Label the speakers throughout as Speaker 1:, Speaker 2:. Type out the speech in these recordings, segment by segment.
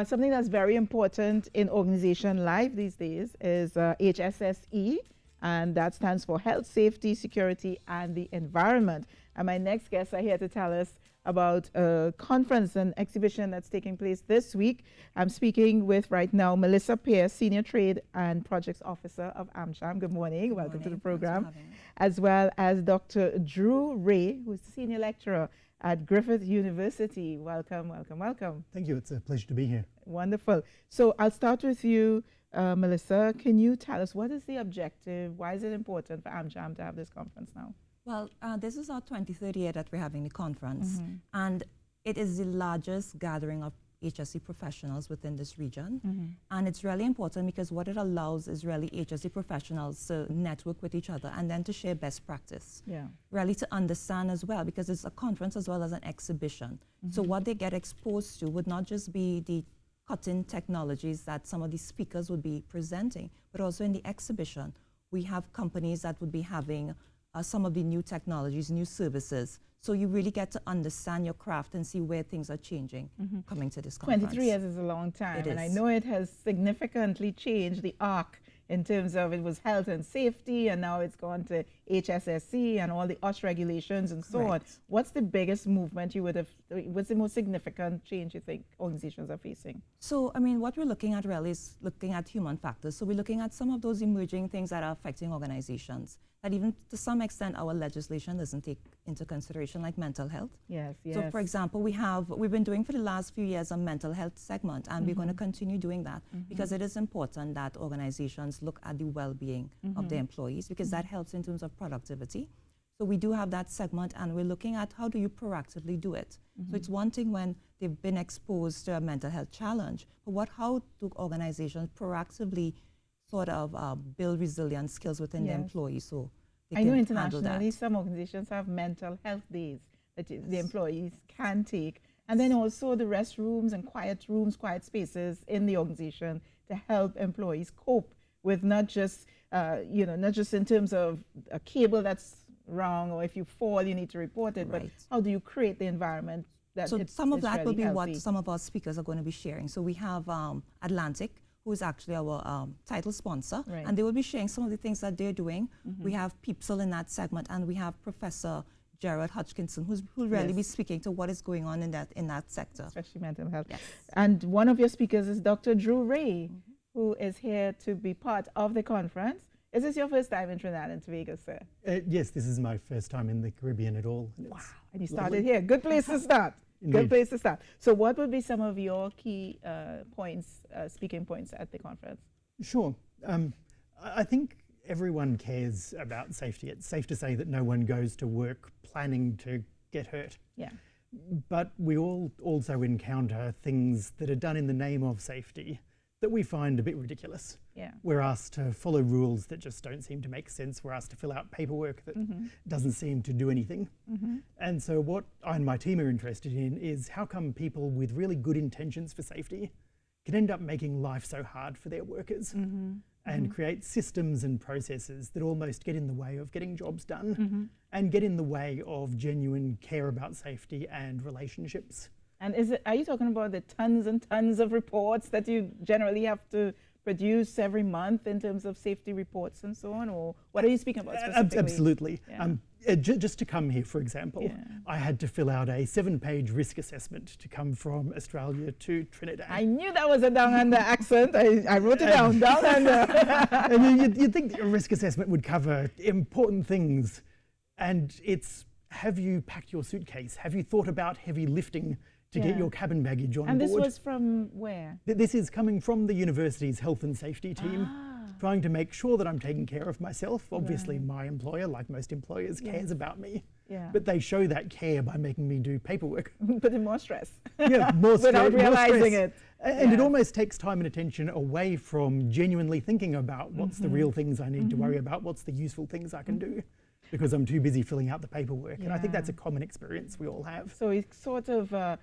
Speaker 1: Something that's very important in organization life these days is HSSE, and that stands for Health, Safety, Security, and the Environment. And my next guests are here to tell us about a conference and exhibition that's taking place this week. I'm speaking with right now Melissa Pierce, Senior Trade and Projects Officer of AMCHAM. Good morning. Welcome to the program. As well as Dr. Drew Ray, who's Senior Lecturer at Griffith University. Welcome, welcome, welcome.
Speaker 2: Thank you. It's a pleasure to be here.
Speaker 1: Wonderful. So I'll start with you, Melissa. Can you tell us what is the objective? Why is it important for AMCHAM to have this conference now?
Speaker 3: Well, this is our 23rd year that we're having the conference, and it is the largest gathering of HSE professionals within this region. And it's really important because what it allows is really HSE professionals to network with each other and then to share best practice. Really to understand as well, because it's a conference as well as an exhibition. So what they get exposed to would not just be the cutting technologies that some of the speakers would be presenting, but also in the exhibition, we have companies that would be having some of the new technologies, new services. So you really get to understand your craft and see where things are changing coming to this conference.
Speaker 1: 23 years is a long time.
Speaker 3: It
Speaker 1: and
Speaker 3: is.
Speaker 1: I know it has significantly changed the arc in terms of it was health and safety, and now it's gone to HSSE and all the OSH regulations and so on. What's the biggest movement you would have, what's the most significant change you think organizations are facing?
Speaker 3: So, I mean, what we're looking at really is looking at human factors. So we're looking at some of those emerging things that are affecting organizations that even to some extent our legislation doesn't take into consideration, like mental health.
Speaker 1: Yes, yes.
Speaker 3: So, for example, we've been doing for the last few years a mental health segment, and we're going to continue doing that because it is important that organizations look at the well-being of their employees, because that helps in terms of productivity. So we do have that segment, and we're looking at how do you proactively do it. So it's one thing when they've been exposed to a mental health challenge, but how do organizations proactively sort of build resilient skills within their employees, so they
Speaker 1: I know
Speaker 3: can
Speaker 1: internationally
Speaker 3: handle that.
Speaker 1: some organizations have mental health days that the employees can take, and then also the restrooms and quiet rooms, quiet spaces in the organization to help employees cope with not just not just in terms of a cable that's wrong, or if you fall you need to report it, but how do you create the environment that
Speaker 3: so some of that
Speaker 1: really
Speaker 3: will be
Speaker 1: healthy?
Speaker 3: what some of our speakers are going to be sharing. So we have Atlantic, who is actually our title sponsor, and they will be sharing some of the things that they're doing. We have Peepsel in that segment, and we have Professor Gerard Hodgkinson, who'll really be speaking to what is going on in that sector.
Speaker 1: Especially mental health.
Speaker 3: Yes.
Speaker 1: And one of your speakers is Dr. Drew Ray, who is here to be part of the conference. Is this your first time in Trinidad and Tobago, sir?
Speaker 2: Yes, this is my first time in the Caribbean at all.
Speaker 1: Wow, and you started here. Good place to start. Good place to start. So what would be some of your key points, speaking points at the conference?
Speaker 2: Sure. I think everyone cares about safety. It's safe to say that no one goes to work planning to get hurt.
Speaker 1: Yeah.
Speaker 2: But we all also encounter things that are done in the name of safety that we find a bit ridiculous.
Speaker 1: Yeah.
Speaker 2: We're asked to follow rules that just don't seem to make sense. We're asked to fill out paperwork that doesn't seem to do anything. And so what I and my team are interested in is how come people with really good intentions for safety can end up making life so hard for their workers and create systems and processes that almost get in the way of getting jobs done and get in the way of genuine care about safety and relationships.
Speaker 1: And are you talking about the tons and tons of reports that you generally have to produce every month in terms of safety reports and so on, or what are you speaking about specifically?
Speaker 2: Absolutely.
Speaker 1: Yeah.
Speaker 2: Just to come here, for example, I had to fill out a 7-page risk assessment to come from Australia to Trinidad.
Speaker 1: I knew that was a down under accent. I wrote it down under.
Speaker 2: And you'd think a risk assessment would cover important things, and it's, have you packed your suitcase? Have you thought about heavy lifting to get your cabin baggage on board?
Speaker 1: And this was from where?
Speaker 2: This is coming from the university's health and safety team, trying to make sure that I'm taking care of myself. Obviously, my employer, like most employers, cares about me. But they show that care by making me do paperwork.
Speaker 1: Putting more stress.
Speaker 2: Yeah, more stress.
Speaker 1: Without realizing it.
Speaker 2: And it almost takes time and attention away from genuinely thinking about what's the real things I need to worry about, what's the useful things I can do, because I'm too busy filling out the paperwork. And I think that's a common experience we all have.
Speaker 1: So it's sort of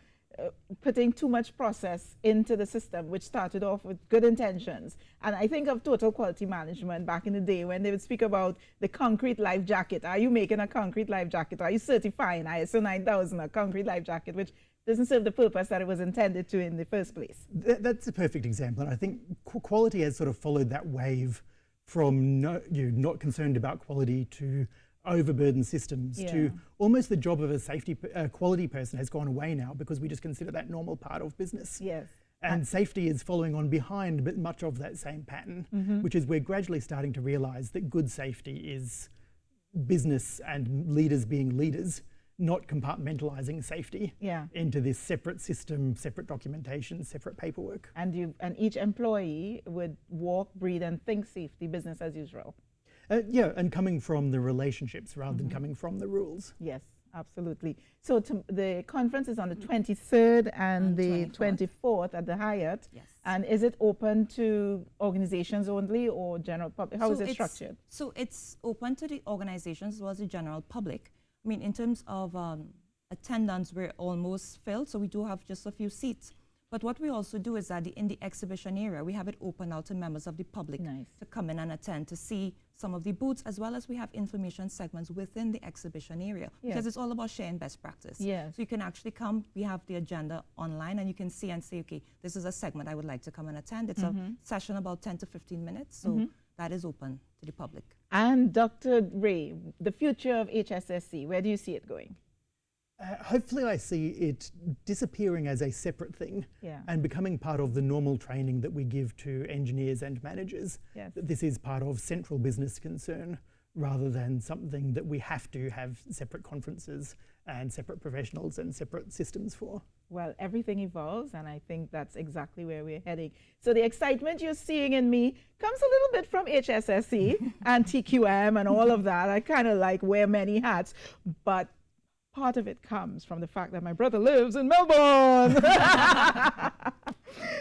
Speaker 1: putting too much process into the system, which started off with good intentions. And I think of total quality management back in the day when they would speak about the concrete life jacket. Are you making a concrete life jacket? Are you certifying ISO 9000 a concrete life jacket, which doesn't serve the purpose that it was intended to in the first place.
Speaker 2: That's a perfect example, and I think quality has sort of followed that wave from not concerned about quality to overburdened systems to almost the job of a safety quality person has gone away now because we just consider that normal part of business.
Speaker 1: Yes.
Speaker 2: And safety is following on behind but much of that same pattern, which is we're gradually starting to realise that good safety is business and leaders being leaders, not compartmentalising safety into this separate system, separate documentation, separate paperwork.
Speaker 1: And each employee would walk, breathe and think safety, business as usual.
Speaker 2: Yeah, and coming from the relationships rather than coming from the rules.
Speaker 1: Yes, absolutely. So the conference is on the 23rd and the 24th at the Hyatt.
Speaker 3: Yes.
Speaker 1: And is it open to organizations only or general public? How is it structured?
Speaker 3: So it's open to the organizations as well as the general public. I mean, in terms of attendance, we're almost filled, so we do have just a few seats. But what we also do is that in the exhibition area, we have it open out to members of the public to come in and attend, to see some of the booths, as well as we have information segments within the exhibition area, because it's all about sharing best practice.
Speaker 1: Yes.
Speaker 3: So you can actually come, we have the agenda online, and you can see and say, okay, this is a segment I would like to come and attend. It's a session about 10 to 15 minutes, so that is open to the public.
Speaker 1: And Dr. Ray, the future of HSSC, where do you see it going?
Speaker 2: Hopefully I see it disappearing as a separate thing and becoming part of the normal training that we give to engineers and managers.
Speaker 1: Yes.
Speaker 2: That this is part of central business concern rather than something that we have to have separate conferences and separate professionals and separate systems for.
Speaker 1: Well, everything evolves, and I think that's exactly where we're heading. So the excitement you're seeing in me comes a little bit from HSSC and TQM and all of that. I kind of like wear many hats, but part of it comes from the fact that my brother lives in Melbourne.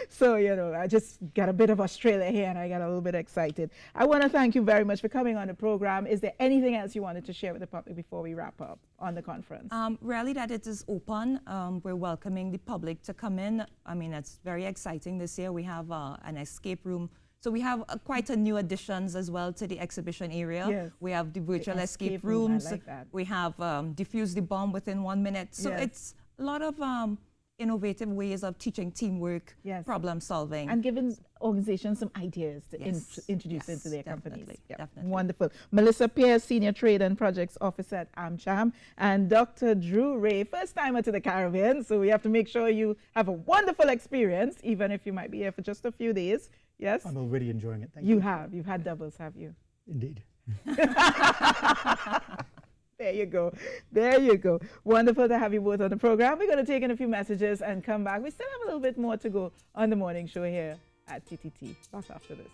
Speaker 1: So, you know, I just got a bit of Australia here and I got a little bit excited. I want to thank you very much for coming on the program. Is there anything else you wanted to share with the public before we wrap up on the conference?
Speaker 3: Really that it is open. We're welcoming the public to come in. I mean, it's very exciting this year. We have an escape room. So we have quite a new additions as well to the exhibition area.
Speaker 1: Yes.
Speaker 3: We have the virtual escape rooms.
Speaker 1: I like that.
Speaker 3: We have defuse the bomb within 1 minute. So it's a lot of innovative ways of teaching teamwork, problem solving.
Speaker 1: And giving organizations some ideas to introduce into their companies.
Speaker 3: Definitely.
Speaker 1: Wonderful. Melissa Pierce, Senior Trade and Projects Officer at AMCHAM, and Dr. Drew Ray, first timer to the Caribbean. So we have to make sure you have a wonderful experience, even if you might be here for just a few days. Yes?
Speaker 2: I'm already enjoying it. Thank you.
Speaker 1: You have. You've had doubles, have you?
Speaker 2: Indeed.
Speaker 1: There you go. There you go. Wonderful to have you both on the program. We're going to take in a few messages and come back. We still have a little bit more to go on the morning show here at TTT. Back after this.